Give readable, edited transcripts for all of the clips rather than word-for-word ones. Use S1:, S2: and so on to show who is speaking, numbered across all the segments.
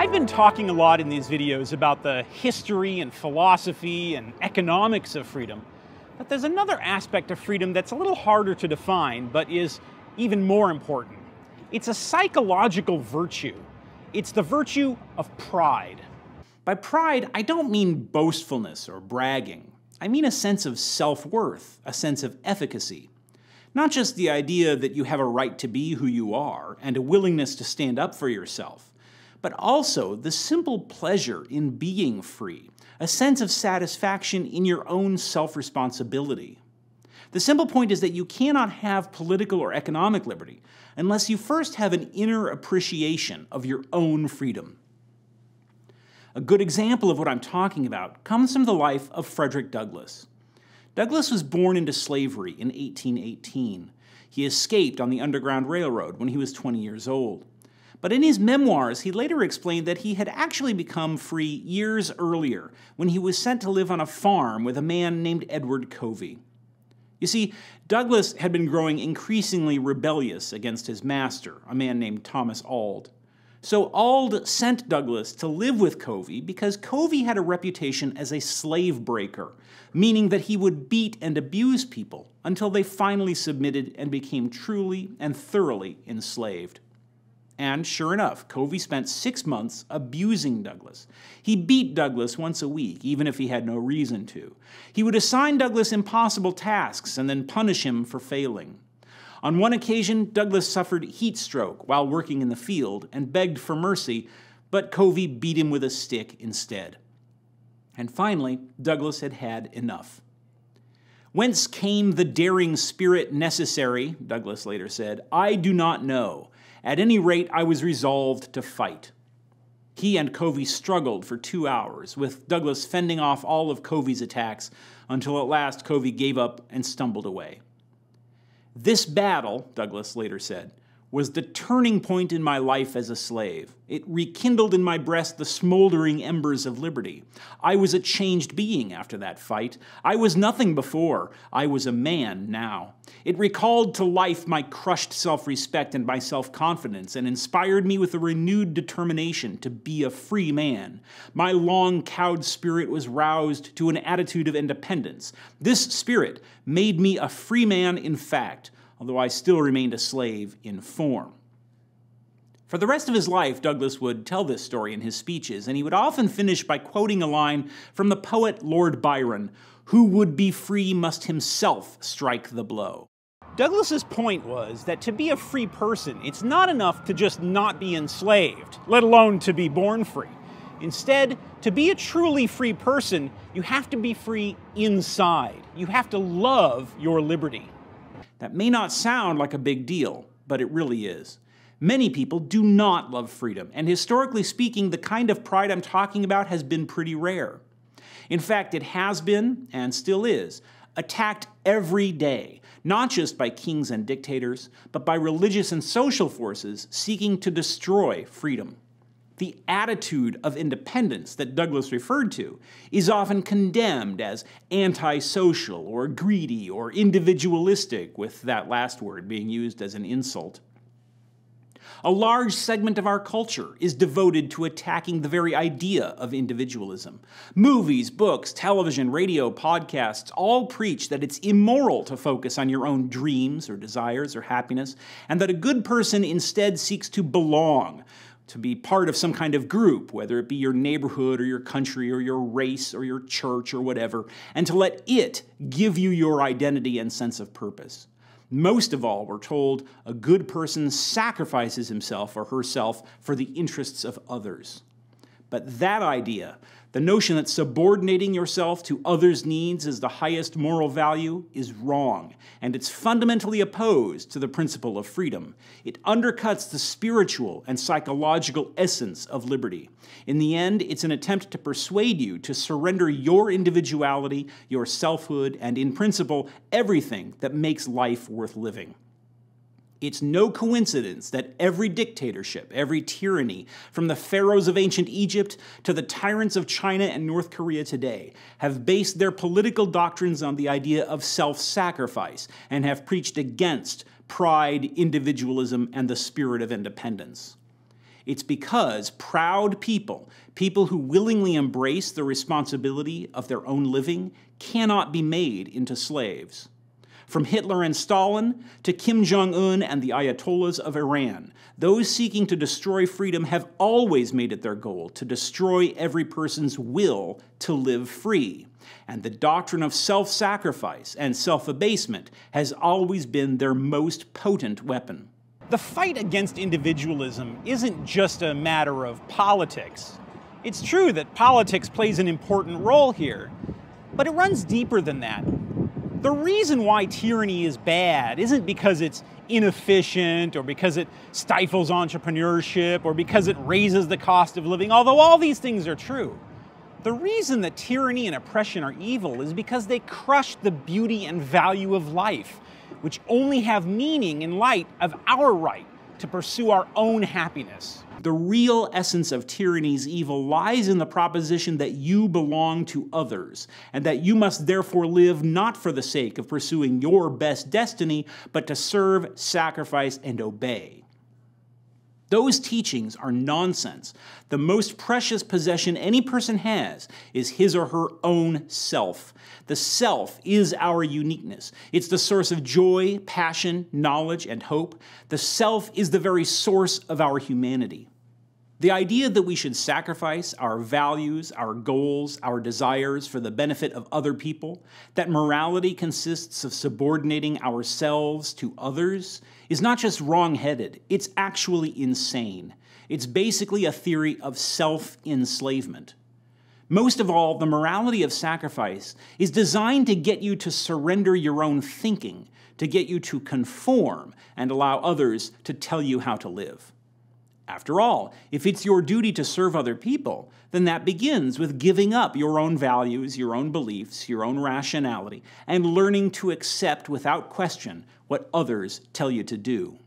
S1: I've been talking a lot in these videos about the history and philosophy and economics of freedom, but there's another aspect of freedom that's a little harder to define, but is even more important. It's a psychological virtue. It's the virtue of pride. By pride, I don't mean boastfulness or bragging. I mean a sense of self-worth, a sense of efficacy. Not just the idea that you have a right to be who you are and a willingness to stand up for yourself, but also the simple pleasure in being free, a sense of satisfaction in your own self-responsibility. The simple point is that you cannot have political or economic liberty unless you first have an inner appreciation of your own freedom. A good example of what I'm talking about comes from the life of Frederick Douglass. Douglass was born into slavery in 1818. He escaped on the Underground Railroad when he was 20 years old. But in his memoirs, he later explained that he had actually become free years earlier when he was sent to live on a farm with a man named Edward Covey. You see, Douglass had been growing increasingly rebellious against his master, a man named Thomas Auld. So Auld sent Douglass to live with Covey because Covey had a reputation as a slave breaker, meaning that he would beat and abuse people until they finally submitted and became truly and thoroughly enslaved. And sure enough, Covey spent 6 months abusing Douglass. He beat Douglass once a week, even if he had no reason to. He would assign Douglass impossible tasks and then punish him for failing. On one occasion, Douglass suffered heat stroke while working in the field and begged for mercy, but Covey beat him with a stick instead. And finally, Douglass had had enough. "Whence came the daring spirit necessary," Douglass later said, "I do not know. At any rate, I was resolved to fight." He and Covey struggled for 2 hours, with Douglass fending off all of Covey's attacks until at last Covey gave up and stumbled away. "This battle," Douglass later said, "was the turning point in my life as a slave. It rekindled in my breast the smoldering embers of liberty. I was a changed being after that fight. I was nothing before. I was a man now. It recalled to life my crushed self-respect and my self-confidence and inspired me with a renewed determination to be a free man. My long-cowed spirit was roused to an attitude of independence. This spirit made me a free man in fact, although I still remained a slave in form." For the rest of his life, Douglass would tell this story in his speeches, and he would often finish by quoting a line from the poet Lord Byron, "Who would be free must himself strike the blow." Douglass's point was that to be a free person, it's not enough to just not be enslaved, let alone to be born free. Instead, to be a truly free person, you have to be free inside. You have to love your liberty. That may not sound like a big deal, but it really is. Many people do not love freedom, and historically speaking, the kind of pride I'm talking about has been pretty rare. In fact, it has been, and still is, attacked every day, not just by kings and dictators, but by religious and social forces seeking to destroy freedom. The attitude of independence that Douglass referred to is often condemned as antisocial or greedy or individualistic, with that last word being used as an insult. A large segment of our culture is devoted to attacking the very idea of individualism. Movies, books, television, radio, podcasts all preach that it's immoral to focus on your own dreams or desires or happiness, and that a good person instead seeks to belong, to be part of some kind of group, whether it be your neighborhood or your country or your race or your church or whatever, and to let it give you your identity and sense of purpose. Most of all, we're told a good person sacrifices himself or herself for the interests of others. But that idea, the notion that subordinating yourself to others' needs is the highest moral value, is wrong, and it's fundamentally opposed to the principle of freedom. It undercuts the spiritual and psychological essence of liberty. In the end, it's an attempt to persuade you to surrender your individuality, your selfhood, and in principle, everything that makes life worth living. It's no coincidence that every dictatorship, every tyranny, from the pharaohs of ancient Egypt to the tyrants of China and North Korea today, have based their political doctrines on the idea of self-sacrifice and have preached against pride, individualism, and the spirit of independence. It's because proud people, people who willingly embrace the responsibility of their own living, cannot be made into slaves. From Hitler and Stalin to Kim Jong-un and the Ayatollahs of Iran, those seeking to destroy freedom have always made it their goal to destroy every person's will to live free. And the doctrine of self-sacrifice and self-abasement has always been their most potent weapon. The fight against individualism isn't just a matter of politics. It's true that politics plays an important role here, but it runs deeper than that. The reason why tyranny is bad isn't because it's inefficient or because it stifles entrepreneurship or because it raises the cost of living, although all these things are true. The reason that tyranny and oppression are evil is because they crush the beauty and value of life, which only have meaning in light of our right to pursue our own happiness. The real essence of tyranny's evil lies in the proposition that you belong to others, and that you must therefore live not for the sake of pursuing your best destiny, but to serve, sacrifice, and obey. Those teachings are nonsense. The most precious possession any person has is his or her own self. The self is our uniqueness. It's the source of joy, passion, knowledge, and hope. The self is the very source of our humanity. The idea that we should sacrifice our values, our goals, our desires for the benefit of other people, that morality consists of subordinating ourselves to others, is not just wrong-headed, it's actually insane. It's basically a theory of self-enslavement. Most of all, the morality of sacrifice is designed to get you to surrender your own thinking, to get you to conform and allow others to tell you how to live. After all, if it's your duty to serve other people, then that begins with giving up your own values, your own beliefs, your own rationality, and learning to accept without question what others tell you to do.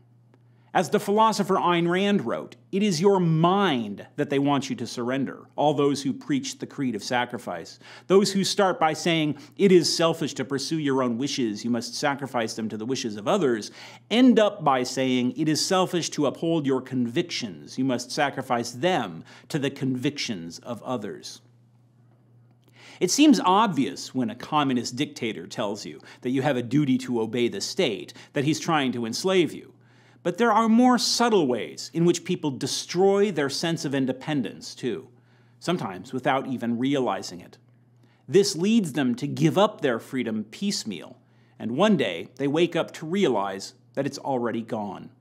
S1: As the philosopher Ayn Rand wrote, it is your mind that they want you to surrender, all those who preach the creed of sacrifice. Those who start by saying, it is selfish to pursue your own wishes, you must sacrifice them to the wishes of others, end up by saying, it is selfish to uphold your convictions, you must sacrifice them to the convictions of others. It seems obvious when a communist dictator tells you that you have a duty to obey the state, that he's trying to enslave you. But there are more subtle ways in which people destroy their sense of independence, too, sometimes without even realizing it. This leads them to give up their freedom piecemeal, and one day they wake up to realize that it's already gone.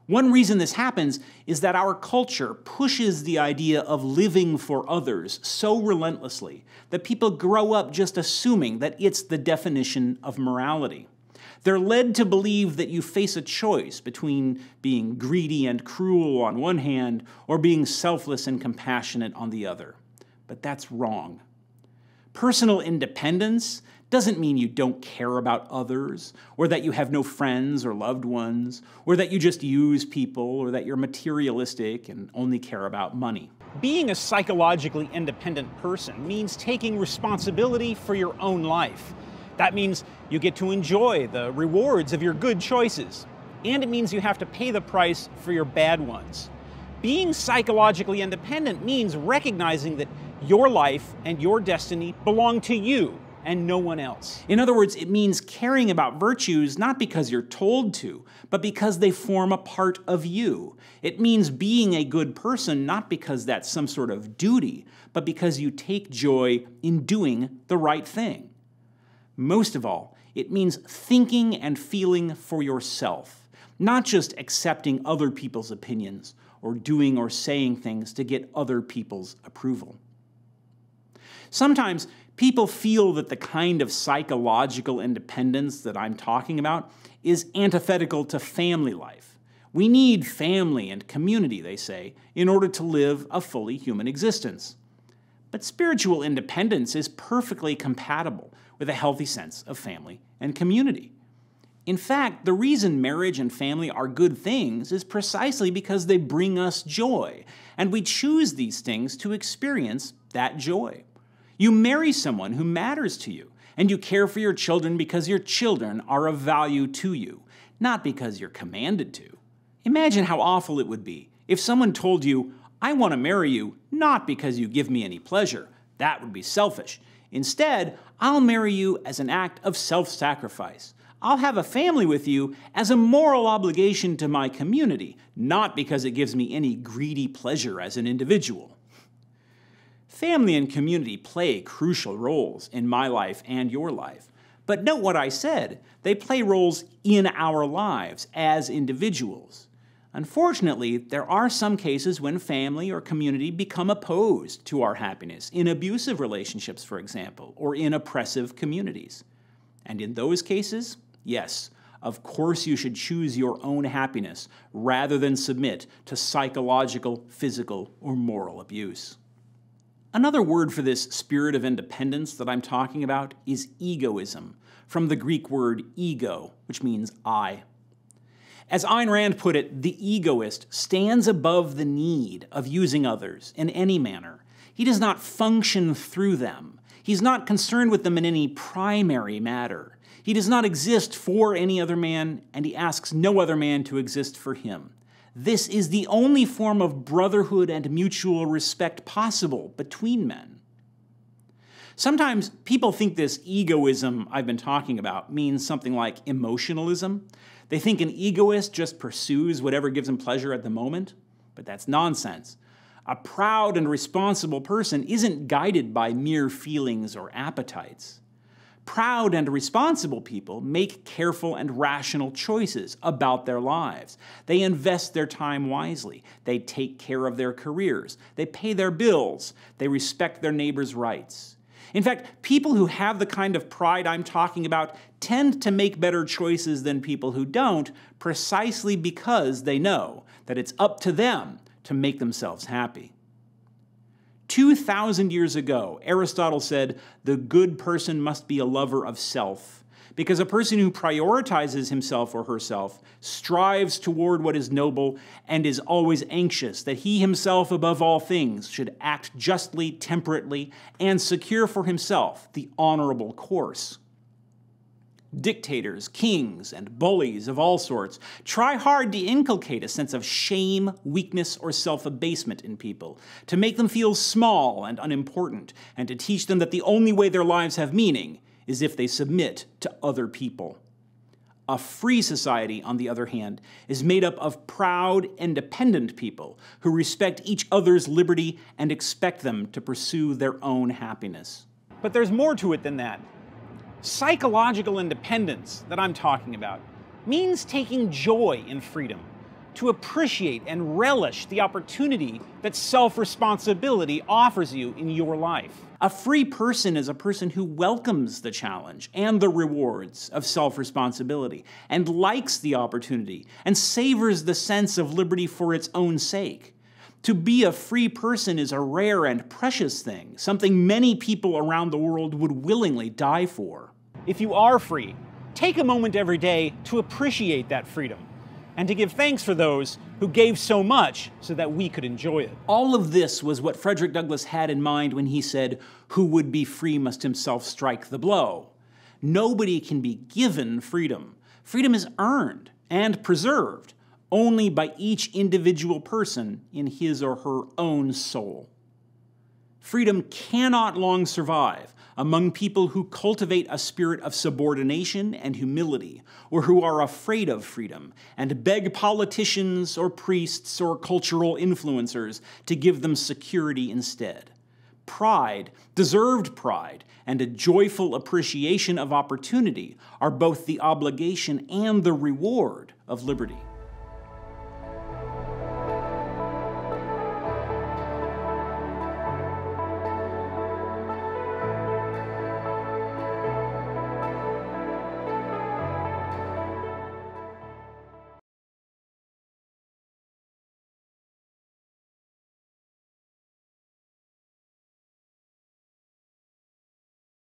S1: One reason this happens is that our culture pushes the idea of living for others so relentlessly that people grow up just assuming that it's the definition of morality. They're led to believe that you face a choice between being greedy and cruel on one hand or being selfless and compassionate on the other. But that's wrong. Personal independence doesn't mean you don't care about others, or that you have no friends or loved ones, or that you just use people, or that you're materialistic and only care about money. Being a psychologically independent person means taking responsibility for your own life. That means you get to enjoy the rewards of your good choices, and it means you have to pay the price for your bad ones. Being psychologically independent means recognizing that your life and your destiny belong to you and no one else. In other words, it means caring about virtues not because you're told to, but because they form a part of you. It means being a good person not because that's some sort of duty, but because you take joy in doing the right thing. Most of all, it means thinking and feeling for yourself, not just accepting other people's opinions or doing or saying things to get other people's approval. Sometimes people feel that the kind of psychological independence that I'm talking about is antithetical to family life. We need family and community, they say, in order to live a fully human existence. But spiritual independence is perfectly compatible with a healthy sense of family and community. In fact, the reason marriage and family are good things is precisely because they bring us joy, and we choose these things to experience that joy. You marry someone who matters to you, and you care for your children because your children are of value to you, not because you're commanded to. Imagine how awful it would be If someone told you, "I want to marry you not because you give me any pleasure," that would be selfish. Instead, "I'll marry you as an act of self-sacrifice. I'll have a family with you as a moral obligation to my community, not because it gives me any greedy pleasure as an individual." Family and community play crucial roles in my life and your life. But note what I said. They play roles in our lives as individuals. Unfortunately, there are some cases when family or community become opposed to our happiness, in abusive relationships, for example, or in oppressive communities. And in those cases, yes, of course you should choose your own happiness rather than submit to psychological, physical, or moral abuse. Another word for this spirit of independence that I'm talking about is egoism, from the Greek word ego, which means I. As Ayn Rand put it, the egoist stands above the need of using others in any manner. He does not function through them. He's not concerned with them in any primary matter. He does not exist for any other man, and he asks no other man to exist for him. This is the only form of brotherhood and mutual respect possible between men. Sometimes people think this egoism I've been talking about means something like emotionalism. They think an egoist just pursues whatever gives him pleasure at the moment, but that's nonsense. A proud and responsible person isn't guided by mere feelings or appetites. Proud and responsible people make careful and rational choices about their lives. They invest their time wisely. They take care of their careers. They pay their bills. They respect their neighbors' rights. In fact, people who have the kind of pride I'm talking about tend to make better choices than people who don't, precisely because they know that it's up to them to make themselves happy. 2,000 years ago, Aristotle said, "The good person must be a lover of self," because a person who prioritizes himself or herself strives toward what is noble and is always anxious that he himself, above all things, should act justly, temperately, and secure for himself the honorable course. Dictators, kings, and bullies of all sorts try hard to inculcate a sense of shame, weakness, or self-abasement in people, to make them feel small and unimportant, and to teach them that the only way their lives have meaning is if they submit to other people. A free society, on the other hand, is made up of proud, independent people who respect each other's liberty and expect them to pursue their own happiness. But there's more to it than that. Psychological independence that I'm talking about means taking joy in freedom, to appreciate and relish the opportunity that self-responsibility offers you in your life. A free person is a person who welcomes the challenge and the rewards of self-responsibility, and likes the opportunity, and savors the sense of liberty for its own sake. To be a free person is a rare and precious thing, something many people around the world would willingly die for. If you are free, take a moment every day to appreciate that freedom, and to give thanks for those who gave so much so that we could enjoy it. All of this was what Frederick Douglass had in mind when he said, "Who would be free must himself strike the blow." Nobody can be given freedom. Freedom is earned and preserved only by each individual person in his or her own soul. Freedom cannot long survive among people who cultivate a spirit of subordination and humility, or who are afraid of freedom and beg politicians or priests or cultural influencers to give them security instead. Pride, deserved pride, and a joyful appreciation of opportunity are both the obligation and the reward of liberty.